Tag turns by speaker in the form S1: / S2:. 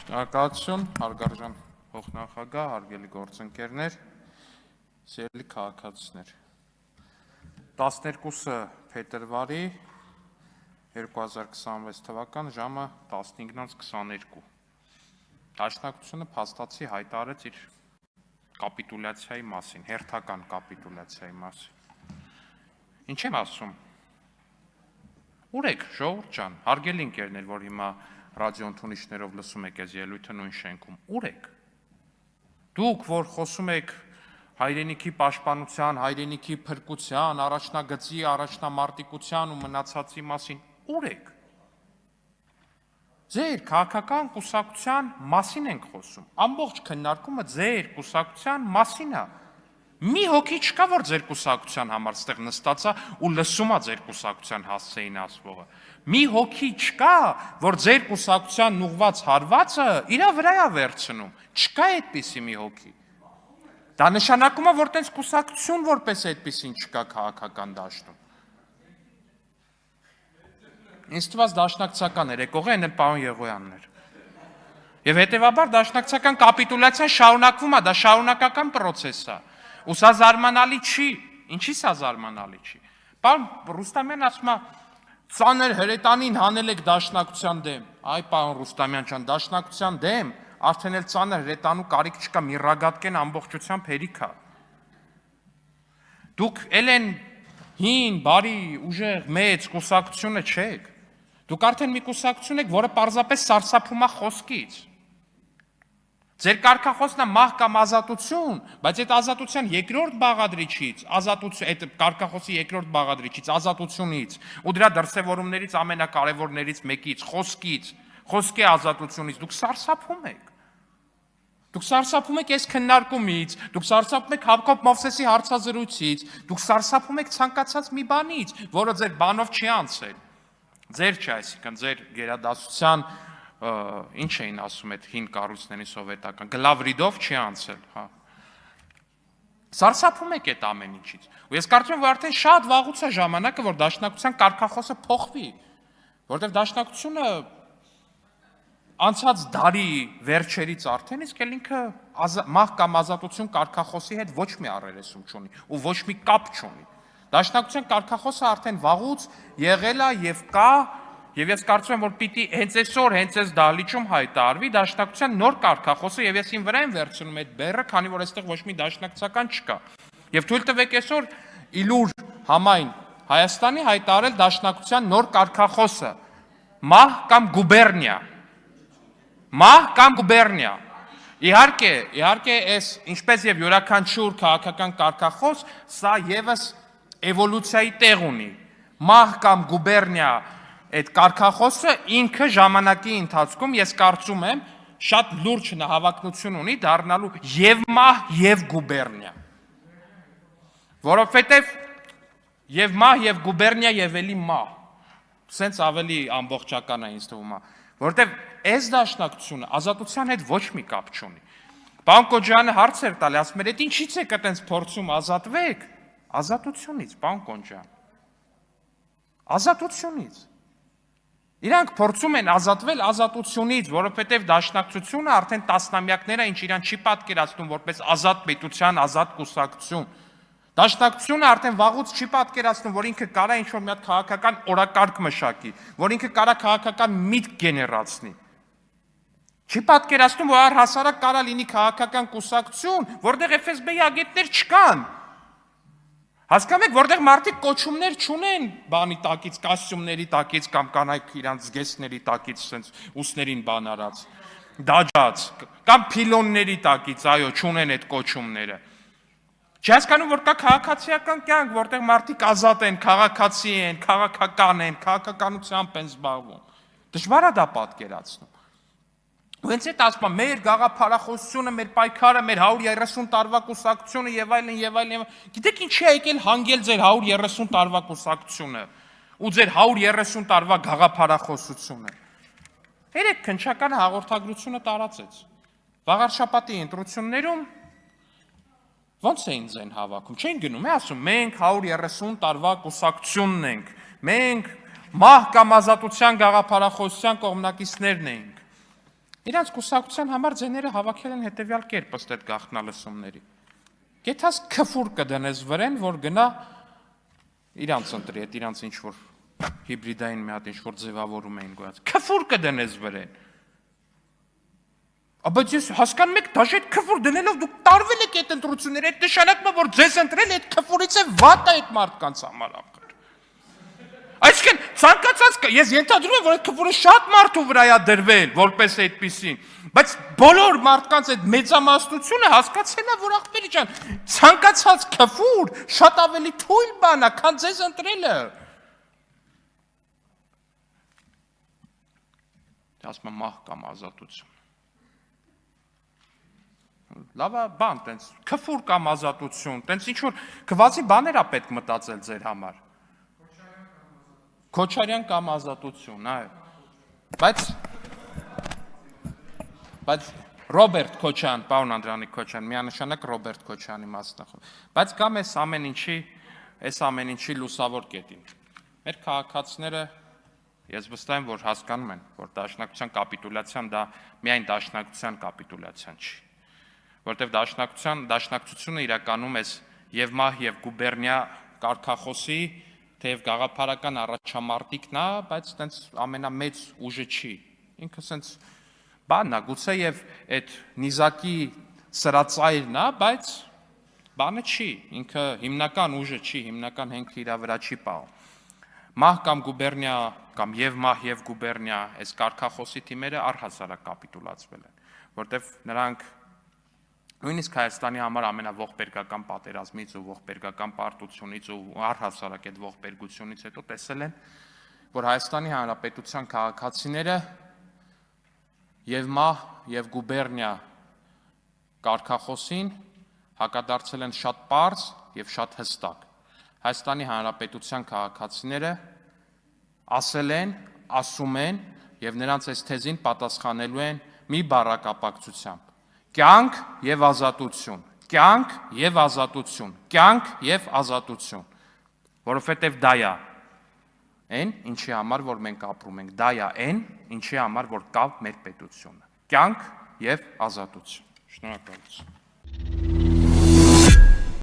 S1: Շնորհակալություն, հարգարժան փոխնախագահ, հարգելի գործընկերներ, սիրելի քաղաքացիներ։ 12 փետրվարի 2026 թվական ժամը 15:22 Դաշնակցությունը փաստացի հայտարարեց իր կապիտուլյացիայի մասին, հերթական կապիտուլյացիայի մասին։ Ինչ եմ ասում։ Ուր եք, ժողովուրդ ջան, հարգելի ընկերներ, որ հիմա ռադիոընդունիչներով լսում եք այս ելույթը նույն շենքում, ուր եք։ Դուք, որ խոսում եք հայրենիքի պաշտպանության, հայրենիքի փրկության, առաջնագծի, առաջնամարտիկության ու մնացածի մասին, ուր եք։ Ձեր քաղաքական կուսակցության մասին ենք խոսում։ Ամբողջ քննարկումը ձեր կուսակցության մասին է։ Մի հոգի չկա, որ ձեր կուսակցության համար ստեղ նստած է ու լսում է ձեր կուսակցության հասցեին ասվողը։ Մի հոգի չկա, որ ձեր կուսակցության ուղված հարվածը իր վրա է վերցնում։ Չկա այդպիսի մի հոգի։ Դա նշանակում է, որ տենց կուսակցություն որպես այդպիսին չկա քաղաքական դաշտում։ Ինձ թվաց դաշնակցական երեկող են պարոն Եղոյանն էր։ Եվ հետևաբար դաշնակցական կապիտուլյացիան շարունակվում է, դա շարունակական պրոցես է։ Ու սա զարմանալի չի, ինչի սա զարմանալի չի։ Պարոն Ռուստամյանն ասում է, ծանր հրետանին հանել եք դաշնակցության դեմ։ Այ պարոն Ռուստամյան ջան, դաշնակցության դեմ, արդեն էլ ծանր հրետանու կարիք չկա, միրրագատկեն ամբողջությամբ հերիք է։ Դուք էլ են հին, բարի, ուժեղ, մեծ կուսակցությունը չեք։ Դուք արդեն մի կուսակցություն եք, որը պարզապես սարսափում է խոսքից։ Ձեր կարգախոսն է մահ կամ ազատություն, բայց այդ ազատության երկրորդ բաղադրիչից, այդ կարգախոսի երկրորդ բաղադրիչից, ազատությունից ու դրա դրսևորումներից ամենակարևորներից մեկից, խոսքի ազատությունից դուք սարսափում եք։ Դուք սարսափում եք այս քննարկումից, դուք սարսափում եք Հակոբ Մովսեսի հարցազրույցից, դուք սարսափում եք ցանկացած մի բանից, որը ձեր բանով չի անցել։ Ձեր չէ, այսինքն ձեր գերադասության ինչ էին ասում այդ հին կառույցների սովետական, գլավրիդով չի անցել, հա։ Սարսափում եք այդ ամեն ինչից։ Ու ես կարծում եմ, որ արդեն շատ վաղուց է ժամանակը, որ դաշնակցության կարգախոսը փոխվի, որտեղ դաշնակցությունը անցած դարի վերջերից արդեն իսկ ինքը մահ կամ ազատություն կարգախոսի հետ ոչ մի առերեսում չունի ու ոչ մի կապ չունի։ Դաշնակցության կարգախոսը արդեն վաղուց եղել է եւ կա, եւ ես կարծում եմ, որ պիտի հենց այսօր, հենց այս դահլիճում հայտարարվի դաշնակցության նոր կարգախոսը եւ ես ին վրա եմ վերցնում այդ բեռը, քանի որ այստեղ ոչ մի դաշնակցական չկա։ Եվ թույլ տվեք այսօր իլուր համայն Հայաստանի հայտարարել դաշնակցության նոր կարգախոսը՝ մահ կամ գուբերնիա։ Մահ կամ գուբերնիա։ Իհարկե, այս ինչպես եւ յուրաքանչյուր քաղաքական կարգախոս, սա եւս էվոլյուցիայի տեղ ունի։ Մահ կամ գուբերնիա այդ կարգախոսը ինքը ժամանակի ընթացքում ես կարծում եմ շատ լուրջ հավակնություն ունի դառնալու եւ մահ եւ գուբերնիա։ Որովհետեւ եւ մահ եւ գուբերնիա եւ էլի մահ։ Սենց ավելի ամբողջական է ինձ թվում է, որովհետեւ այս դաշնակցությունը ազատության հետ ոչ մի կապ չունի։ Պարոն Կոջյանը հարց էր տալի, ասում էր, «Էդ ինչից եք այտենց փորձում ազատվեք»։ Ազատությունից, պարոն Կոջյան։ Ազատությունից։ Իրանք փորձում են ազատվել ազատությունից, որովհետև դաշնակցությունը արդեն տասնամյակներ է, ինչ իրան չի պատկերացնում որպես ազատ պետության, ազատ կուսակցություն։ Դաշնակցությունը արդեն վաղուց չի պատկերացնում, որ ինքը կարա ինչ-որ մի հատ քաղաքական օրակարգ մշակի, որ ինքը կարա քաղաքական միտք գեներացնի։ Չի պատկերացնում, որ առհասարակ կարա լինի քաղաքական կուսակցություն, որտեղ FSB-ի ագետներ չկան։ Հասկանում եք, որտեղ մարդիկ կոչումներ չունեն բանի տակից, կոստյումների տակից կամ կանայք իրանց զգեստների տակից, սենց ուսներին բան արած, դաջած, կամ փիլոնների տակից, այո, չունեն այդ կոչումները։ Չի հասկանում, որ կա քաղաքացիական կյանք, որտեղ մարդիկ ազատ են, քաղաքացի են, քաղաքական են, քաղաքականությամբ են զբաղվում։ Դժվար է դա պատկերացնում։ Ու հենց այդ ասում եմ, մեր գաղափարախոսությունը, մեր պայքարը, մեր 130 տարվա կուսակցությունը եւ այլն։ Գիտեք ինչի է եկել հանգել ձեր 130 տարվա կուսակցությունը ու ձեր 130 տարվա գաղափարախոսությունը։ Երեք քննչական հաղորդագրությունը տարածեց։ Վաղարշաբաթի ընտրություններում ո՞նց էին ձեն հավաքում։ Չէին գնում, ասում մենք 130 տարվա կուսակցությունն ենք։ Մենք մահ կամ ազատության գաղափարախոսության կողմնակիցներն ենք։ Իրանց կուսակցության համար ձեները հավաքել են հետևյալ կերպ ըստ այդ գաղտնալսումների։ Գեթաս քֆուր կդնես վրեն, որ գնա իրանց ընտրի, այդ իրանց ինչ-որ հիբրիդային մի հատ ինչ-որ ձևավորում էին գոյած։ Քֆուր կդնես վրեն։ Բայց ես հասկանում եք, դաժե այդ քֆուր դնելով դուք տարվել եք այդ ընտրությունները, այդ նշանակում է, որ ձեզ ընտրել այդ քֆուրից է վատ է այդ մարդկանց համար ախր։ Այսինքն ցանկացած ես ենթադրում եմ, որ այդ քֆուրը շատ մարդու վրա է դրվել, որպես այդպեսին, բայց բոլոր մարդկանց այդ մեծամասնությունը հասկացել է, որ ախպերի ջան, ցանկացած քֆուր շատ ավելի թույլ բան է, քան ձեզ ընտրելը։ Ասում եմ մահ կամ ազատություն։ Լավ է բան, տենց քֆուր կամ ազատություն, տենց ինչ որ քվացի բաներ է պետք մտածել ձեր համար։ Քոչարյան կամ ազատություն, այո։ Բայց Ռոբերտ Քոչյան, պարոն Անդրանիկ Քոչյան, միանշանակ Ռոբերտ Քոչյանի մասնախոս։ Բայց կամ այս ամեն ինչի լուսավոր կետին։ Մեր քաղաքացիները ես վստահ եմ, որ հասկանում են, որ դաշնակցության կապիտուլյացիան դա միայն դաշնակցության կապիտուլյացիան չի, որտեղ դաշնակցությունը իրականում է եւ մահ եւ գուբերնիա կարգախոսի թեև գաղափարական առաջամարտիկն է, բայց տենց ամենամեծ ուժը չի։ Ինքը սենց բանն է, գուցե եւ այդ նիզակի սրածայրն է, բայց բանը չի, ինքը հիմնական ուժը չի, հիմնական հենքը իր վրա չի պահում։ Մահ կամ գուբերնիա կամ եւ մահ եւ գուբերնիա այս կարգախոսի թիմերը առհասարակ կապիտուլացվել են, որտեվ նրանք նույնիսկ Հայաստանի համար ամենաողբերգական պատերազմից ու ողբերգական պարտությունից ու առհասարակ այդ ողբերգությունից հետո տեսել են, որ Հայաստանի Հանրապետության քաղաքացիները եւ մահ եւ գուբերնիա կարգախոսին հակադարձել են շատ պարզ եւ շատ հստակ։ Հայաստանի Հանրապետության քաղաքացիները ասել են, ասում են եւ նրանց այս թեզին պատասխանելու են մի բառակապակցությամբ. կյանք եւ ազատություն, կյանք եւ ազատություն, կյանք եւ ազատություն, որովհետեւ դա է այն, ինչի համար որ մենք ապրում ենք, դա է այն, ինչի համար որ կա մեր պետությունը, կյանք եւ ազատություն։ Շնորհակալություն։